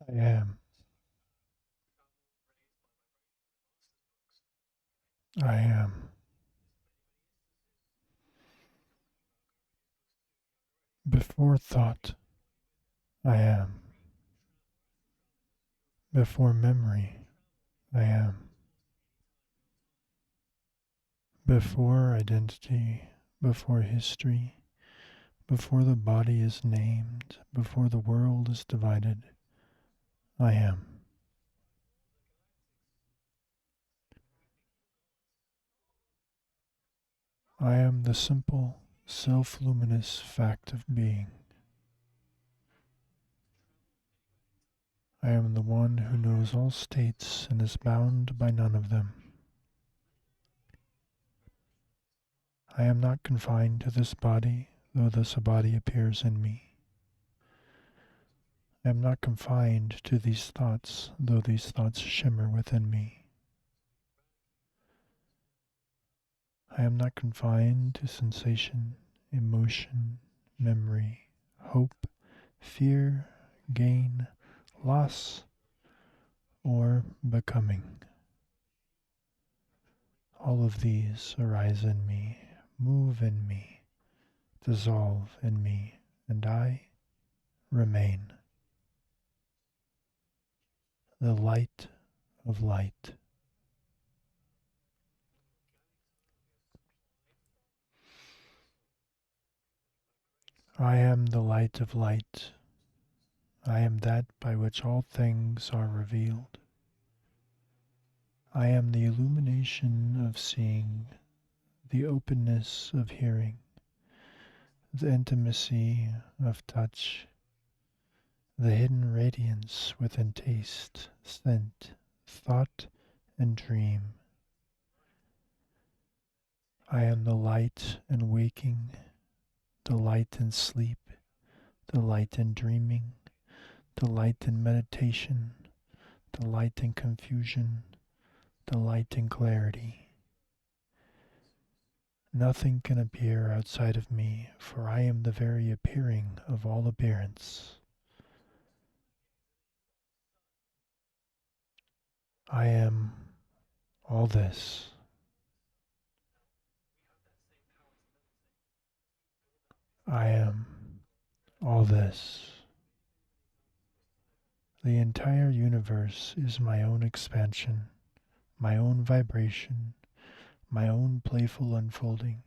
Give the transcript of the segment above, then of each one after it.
I am. I am. Before thought, I am. Before memory, I am. Before identity, before history, before the body is named, before the world is divided, I am. I am the simple, self-luminous fact of being. I am the one who knows all states and is bound by none of them. I am not confined to this body, though this body appears in me. I am not confined to these thoughts, though these thoughts shimmer within me. I am not confined to sensation, emotion, memory, hope, fear, gain, loss, or becoming. All of these arise in me, move in me, dissolve in me, and I remain. The light of light. I am the light of light. I am that by which all things are revealed. I am the illumination of seeing, the openness of hearing, the intimacy of touch, the hidden radiance within taste, scent, thought, and dream. I am the light in waking, the light in sleep, the light in dreaming, the light in meditation, the light in confusion, the light in clarity. Nothing can appear outside of me, for I am the very appearing of all appearance. I am all this. I am all this. The entire universe is my own expansion, my own vibration, my own playful unfolding.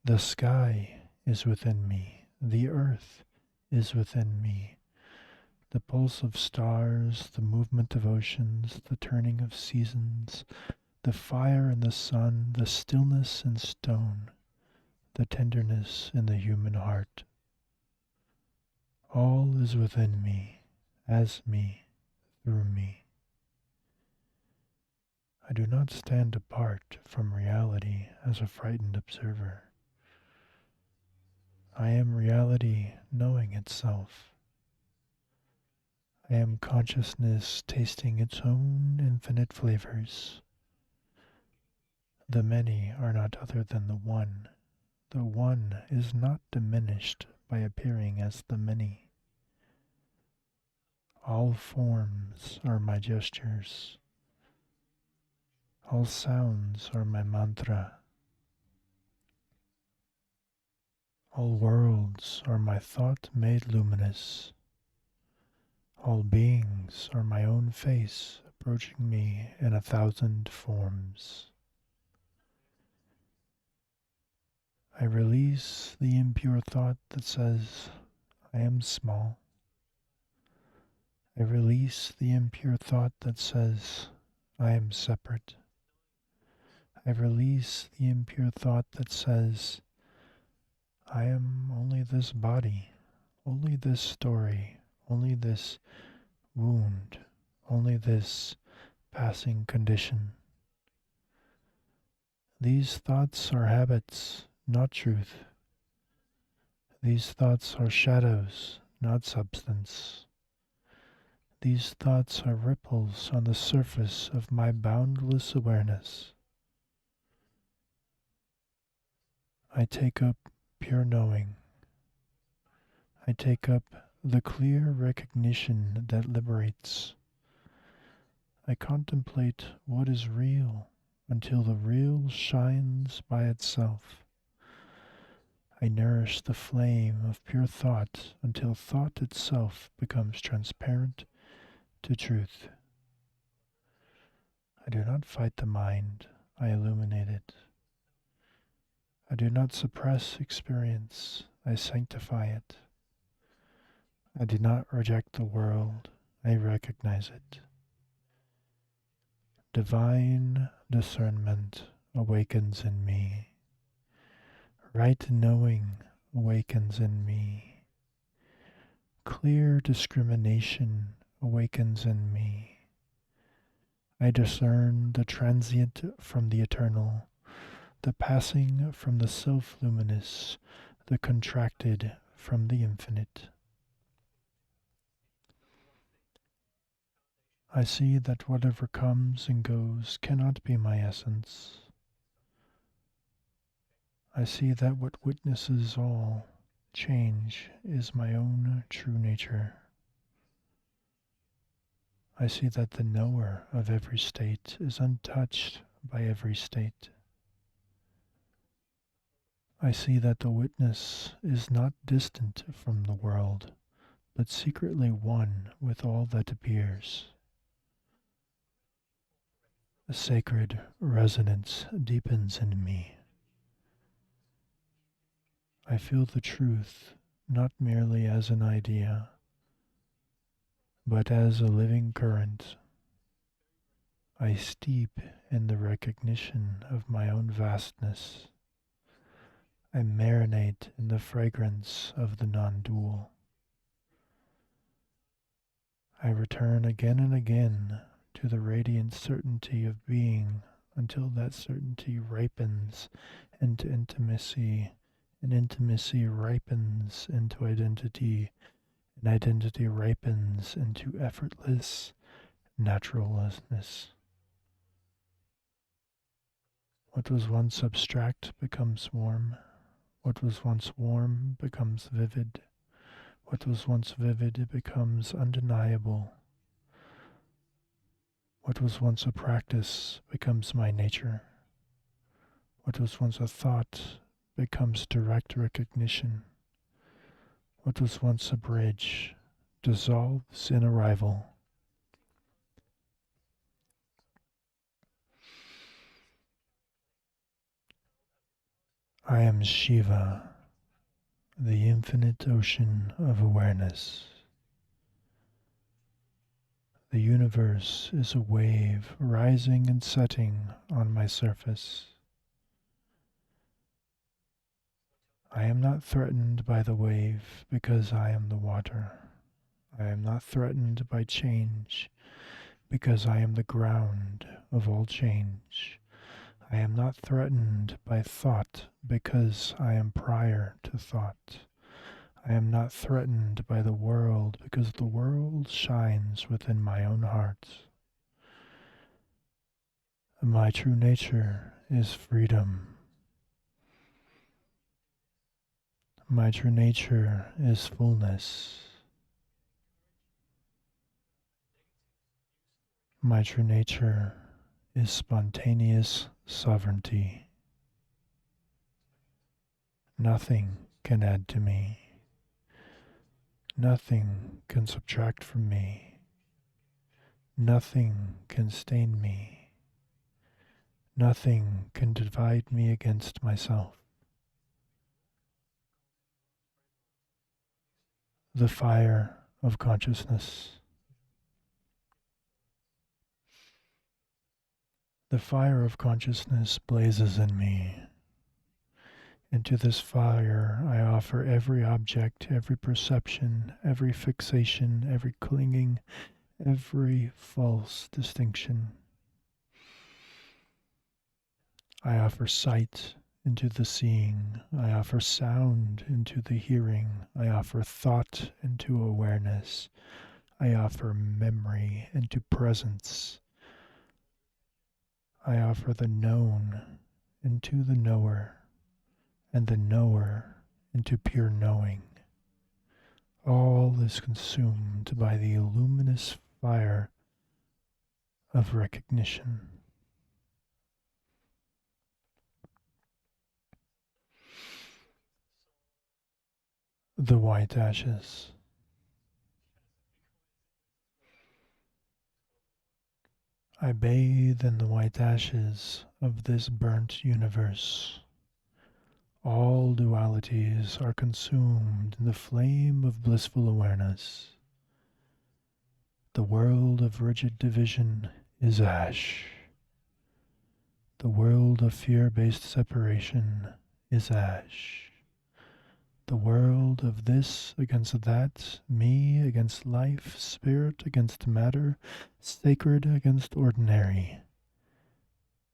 The sky is within me, the earth is within me, the pulse of stars, the movement of oceans, the turning of seasons, the fire in the sun, the stillness in stone, the tenderness in the human heart. All is within me, as me, through me. I do not stand apart from reality as a frightened observer. I am reality knowing itself. I am consciousness tasting its own infinite flavors. The many are not other than the one. The one is not diminished by appearing as the many. All forms are my gestures. All sounds are my mantra. All worlds are my thought made luminous. All beings are my own face approaching me in 1,000 forms. I release the impure thought that says, I am small. I release the impure thought that says, I am separate. I release the impure thought that says, I am only this body, only this story, only this wound, only this passing condition. These thoughts are habits, not truth. These thoughts are shadows, not substance. These thoughts are ripples on the surface of my boundless awareness. I take up pure knowing. I take up the clear recognition that liberates. I contemplate what is real until the real shines by itself. I nourish the flame of pure thought until thought itself becomes transparent to truth. I do not fight the mind, I illuminate it. I do not suppress experience, I sanctify it. I do not reject the world, I recognize it. Divine discernment awakens in me. Right knowing awakens in me. Clear discrimination awakens in me. I discern the transient from the eternal, the passing from the self-luminous, the contracted from the infinite. I see that whatever comes and goes cannot be my essence. I see that what witnesses all change is my own true nature. I see that the knower of every state is untouched by every state. I see that the witness is not distant from the world, but secretly one with all that appears. A sacred resonance deepens in me. I feel the truth not merely as an idea, but as a living current. I steep in the recognition of my own vastness. I marinate in the fragrance of the non-dual. I return again and again to the radiant certainty of being until that certainty ripens into intimacy, and intimacy ripens into identity, and identity ripens into effortless naturalness. What was once abstract becomes warm. What was once warm becomes vivid. What was once vivid becomes undeniable. What was once a practice becomes my nature. What was once a thought becomes direct recognition. What was once a bridge dissolves in arrival. I am Shiva, the infinite ocean of awareness. The universe is a wave rising and setting on my surface. I am not threatened by the wave because I am the water. I am not threatened by change because I am the ground of all change. I am not threatened by thought because I am prior to thought. I am not threatened by the world because the world shines within my own heart. My true nature is freedom. My true nature is fullness. My true nature is spontaneous sovereignty. Nothing can add to me. Nothing can subtract from me. Nothing can stain me. Nothing can divide me against myself. The fire of consciousness. The fire of consciousness blazes in me. Into this fire I offer every object, every perception, every fixation, every clinging, every false distinction. I offer sight into the seeing. I offer sound into the hearing. I offer thought into awareness. I offer memory into presence. I offer the known into the knower, and the knower into pure knowing. All is consumed by the luminous fire of recognition. The white ashes. I bathe in the white ashes of this burnt universe. All dualities are consumed in the flame of blissful awareness. The world of rigid division is ash. The world of fear-based separation is ash. The world of this against that, me against life, spirit against matter, sacred against ordinary,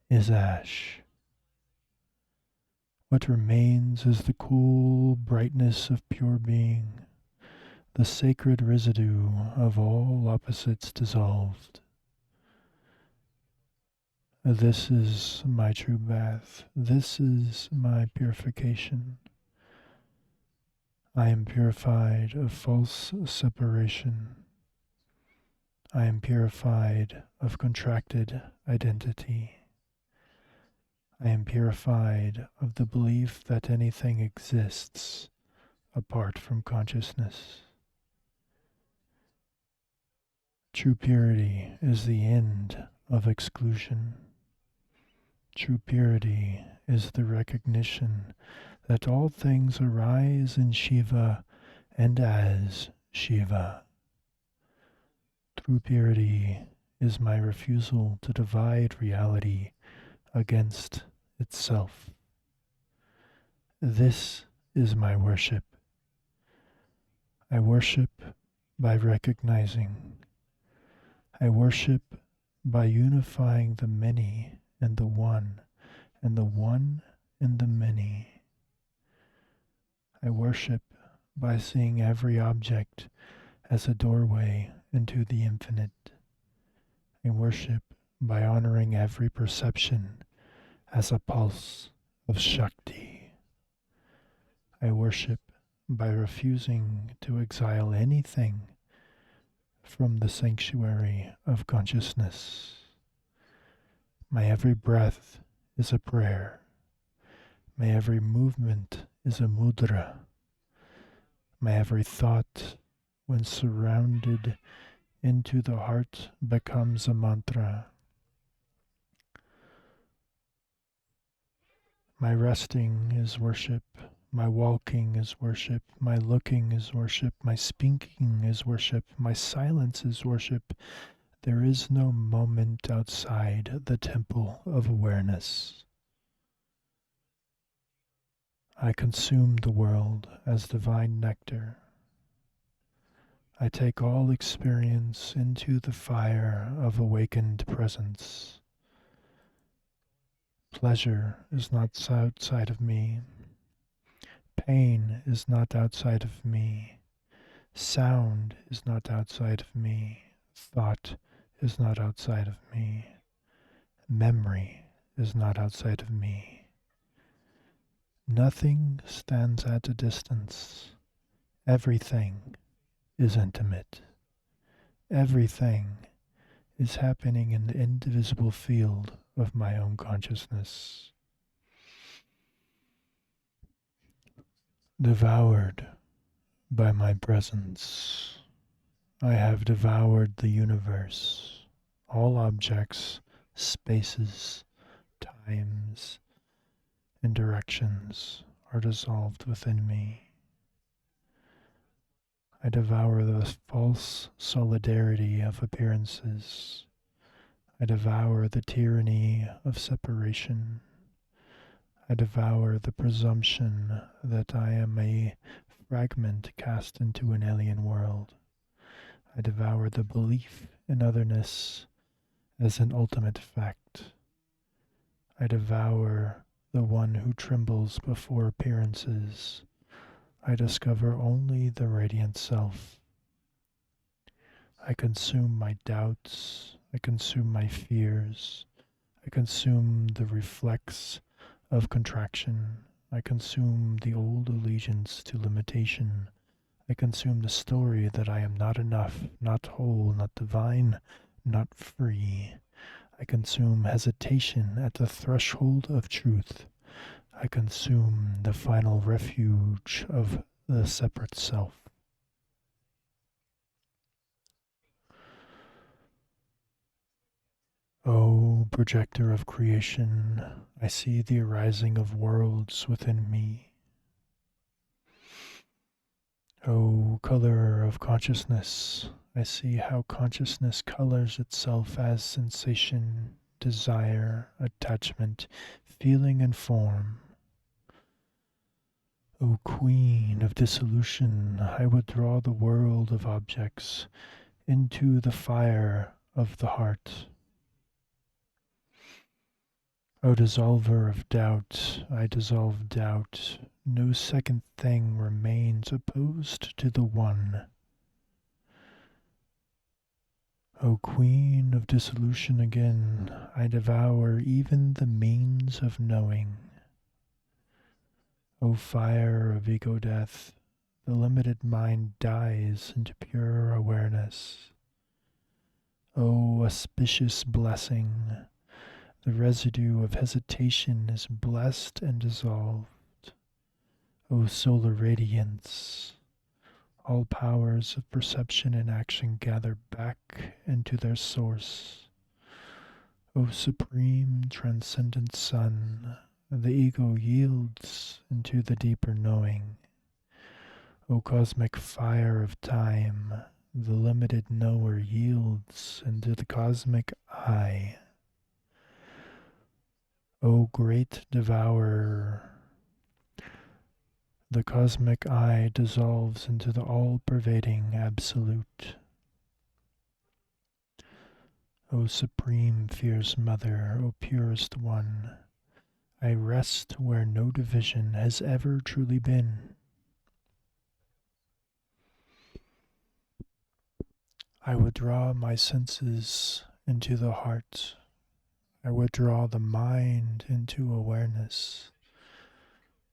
is ash. What remains is the cool brightness of pure being, the sacred residue of all opposites dissolved. This is my true bath. This is my purification. I am purified of false separation. I am purified of contracted identity. I am purified of the belief that anything exists apart from consciousness. True purity is the end of exclusion. True purity is the recognition that all things arise in Shiva and as Shiva. True purity is my refusal to divide reality against itself. This is my worship. I worship by recognizing. I worship by unifying the many and the one and the many. I worship by seeing every object as a doorway into the infinite. I worship by honoring every perception as a pulse of Shakti. I worship by refusing to exile anything from the sanctuary of consciousness. My every breath is a prayer. My every movement is a mudra. My every thought, when surrounded into the heart, becomes a mantra. My resting is worship. My walking is worship. My looking is worship. My speaking is worship. My silence is worship. There is no moment outside the temple of awareness. I consume the world as divine nectar. I take all experience into the fire of awakened presence. Pleasure is not outside of me. Pain is not outside of me. Sound is not outside of me. Thought is not outside of me. Memory is not outside of me. Nothing stands at a distance. Everything is intimate. Everything is happening in the indivisible field of my own consciousness. Devoured by my presence, I have devoured the universe. All objects, spaces, times, and directions are dissolved within me. I devour the false solidarity of appearances. I devour the tyranny of separation. I devour the presumption that I am a fragment cast into an alien world. I devour the belief in otherness as an ultimate fact. I devour the one who trembles before appearances. I discover only the radiant self. I consume my doubts. I consume my fears. I consume the reflex of contraction. I consume the old allegiance to limitation. I consume the story that I am not enough, not whole, not divine, not free. I consume hesitation at the threshold of truth. I consume the final refuge of the separate self. O projector of creation, I see the arising of worlds within me. O color of consciousness, I see how consciousness colors itself as sensation, desire, attachment, feeling, and form. O queen of dissolution, I withdraw the world of objects into the fire of the heart. O dissolver of doubt, I dissolve doubt. No second thing remains opposed to the one. O queen of dissolution again, I devour even the means of knowing. O fire of ego death, the limited mind dies into pure awareness. O auspicious blessing, the residue of hesitation is blessed and dissolved. O solar radiance, all powers of perception and action gather back into their source. O supreme transcendent sun, the ego yields into the deeper knowing. O cosmic fire of time, the limited knower yields into the cosmic I. O great devourer, the cosmic I dissolves into the all-pervading absolute. O supreme fierce mother, O purest one, I rest where no division has ever truly been. I withdraw my senses into the heart. I withdraw the mind into awareness.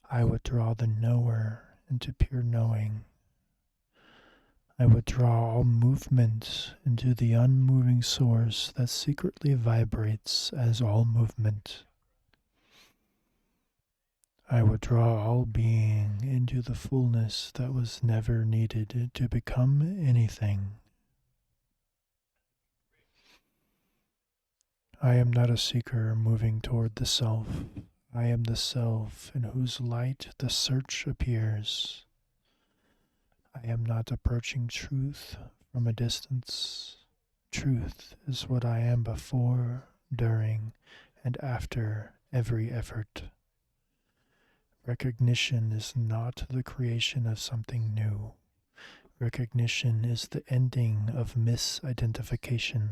I withdraw the knower into pure knowing. I withdraw all movement into the unmoving source that secretly vibrates as all movement. I withdraw all being into the fullness that was never needed to become anything. I am not a seeker moving toward the self. I am the self in whose light the search appears. I am not approaching truth from a distance. Truth is what I am before, during, and after every effort. Recognition is not the creation of something new. Recognition is the ending of misidentification.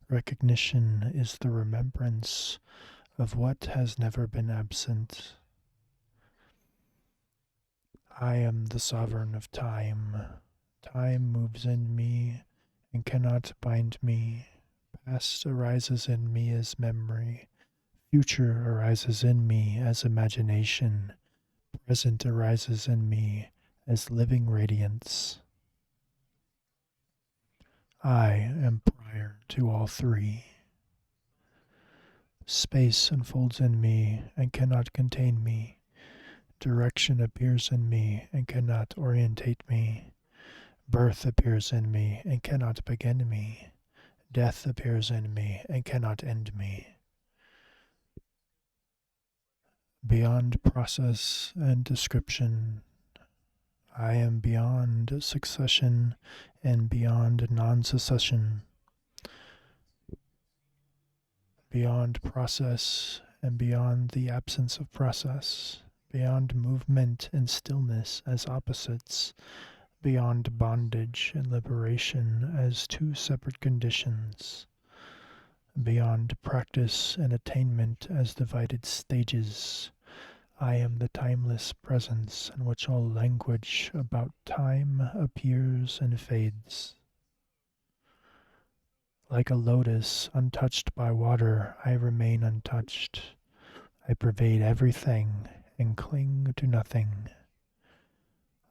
Recognition is the remembrance of what has never been absent. I am the sovereign of time. Time moves in me and cannot bind me. Past arises in me as memory. Future arises in me as imagination. Present arises in me as living radiance. I am prior to all three. Space unfolds in me and cannot contain me. Direction appears in me and cannot orientate me. Birth appears in me and cannot begin me. Death appears in me and cannot end me. Beyond process and description, I am beyond succession and beyond non-succession. Beyond process and beyond the absence of process. Beyond movement and stillness as opposites. Beyond bondage and liberation as two separate conditions. Beyond practice and attainment as divided stages. I am the timeless presence in which all language about time appears and fades. Like a lotus untouched by water, I remain untouched. I pervade everything and cling to nothing.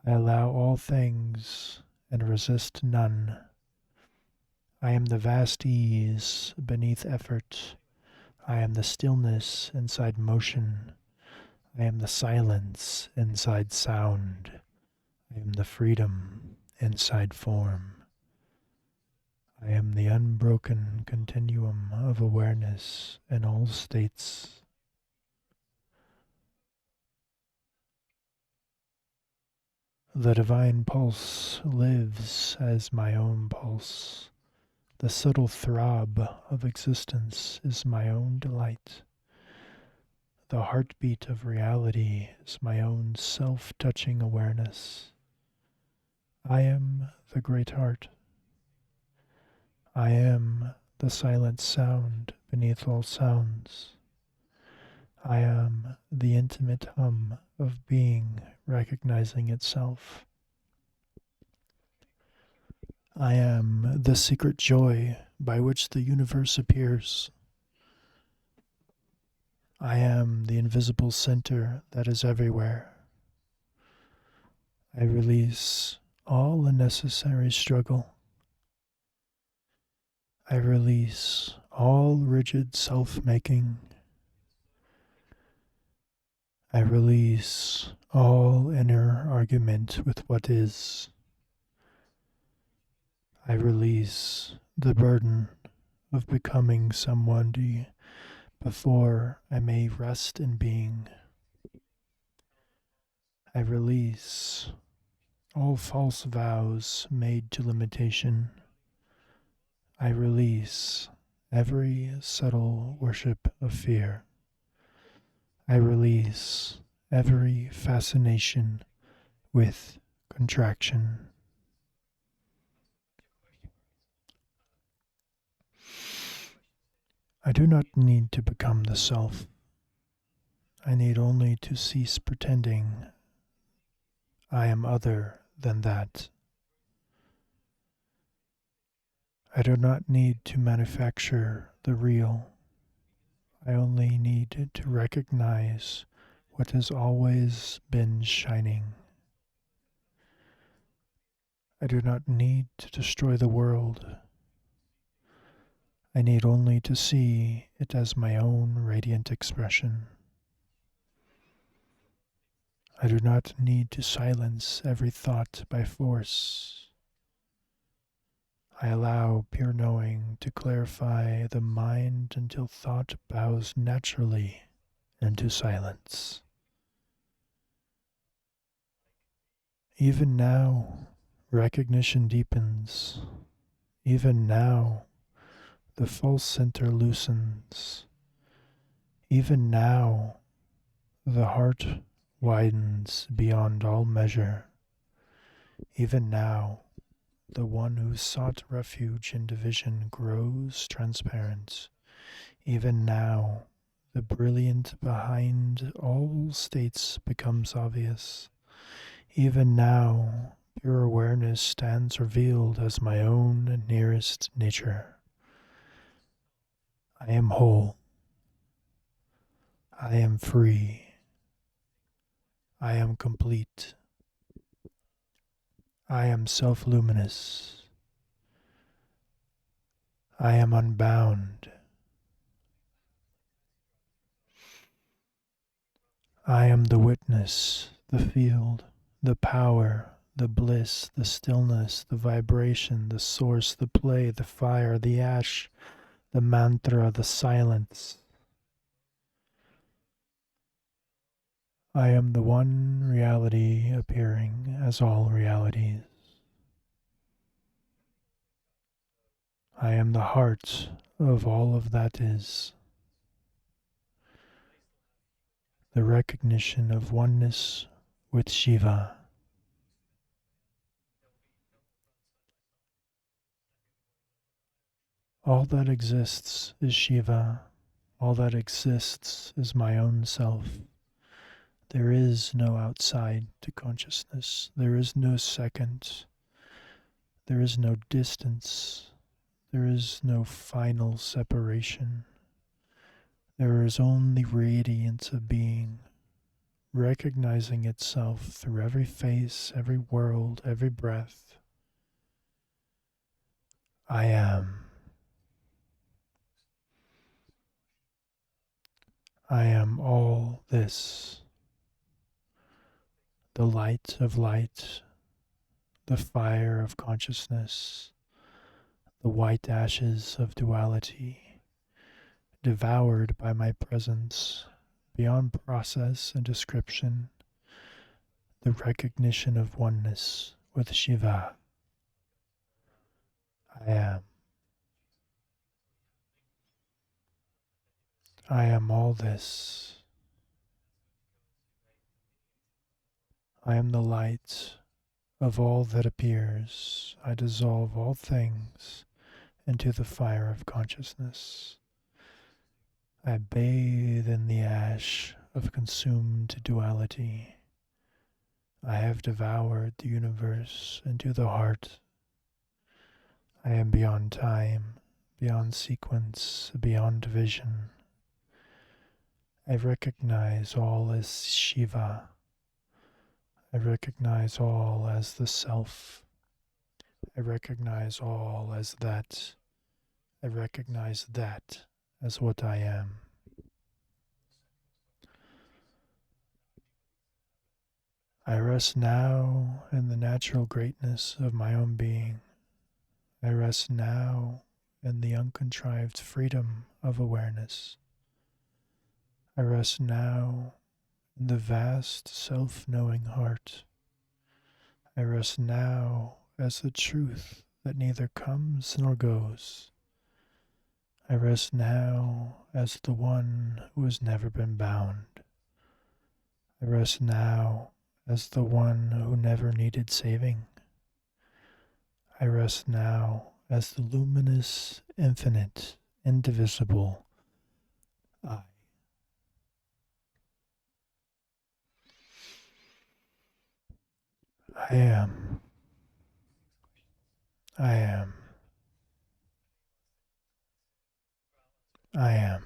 I allow all things and resist none. I am the vast ease beneath effort. I am the stillness inside motion. I am the silence inside sound. I am the freedom inside form. I am the unbroken continuum of awareness in all states. The divine pulse lives as my own pulse. The subtle throb of existence is my own delight. The heartbeat of reality is my own self-touching awareness. I am the great heart. I am the silent sound beneath all sounds. I am the intimate hum of being recognizing itself. I am the secret joy by which the universe appears. I am the invisible center that is everywhere. I release all unnecessary struggle. I release all rigid self-making. I release all inner argument with what is. I release the burden of becoming someone before I may rest in being. I release all false vows made to limitation. I release every subtle worship of fear. I release every fascination with contraction. I do not need to become the self. I need only to cease pretending I am other than that. I do not need to manufacture the real. I only need to recognize what has always been shining. I do not need to destroy the world. I need only to see it as my own radiant expression. I do not need to silence every thought by force. I allow pure knowing to clarify the mind until thought bows naturally into silence. Even now, recognition deepens. Even now, the false center loosens. Even now, the heart widens beyond all measure. Even now, the one who sought refuge in division grows transparent. Even now, the brilliant behind all states becomes obvious. Even now, pure awareness stands revealed as my own nearest nature. I am whole. I am free. I am complete. I am self-luminous. I am unbound. I am the witness, the field, the power, the bliss, the stillness, the vibration, the source, the play, the fire, the ash, the mantra, the silence. I am the one reality appearing as all realities. I am the heart of all of that is. The recognition of oneness with Shiva. All that exists is Shiva. All that exists is my own self. There is no outside to consciousness. There is no second. There is no distance. There is no final separation. There is only radiance of being, recognizing itself through every face, every world, every breath. I am. I am all this. The light of light, the fire of consciousness, the white ashes of duality, devoured by my presence, beyond process and description, the recognition of oneness with Shiva. I am. I am all this. I am the light of all that appears. I dissolve all things into the fire of consciousness. I bathe in the ash of consumed duality. I have devoured the universe into the heart. I am beyond time, beyond sequence, beyond vision. I recognize all as Shiva. I recognize all as the self. I recognize all as that. I recognize that as what I am. I rest now in the natural greatness of my own being. I rest now in the uncontrived freedom of awareness. I rest now in the vast self-knowing heart. I rest now as the truth that neither comes nor goes. I rest now as the one who has never been bound. I rest now as the one who never needed saving. I rest now as the luminous, infinite, indivisible I. I am. I am. I am.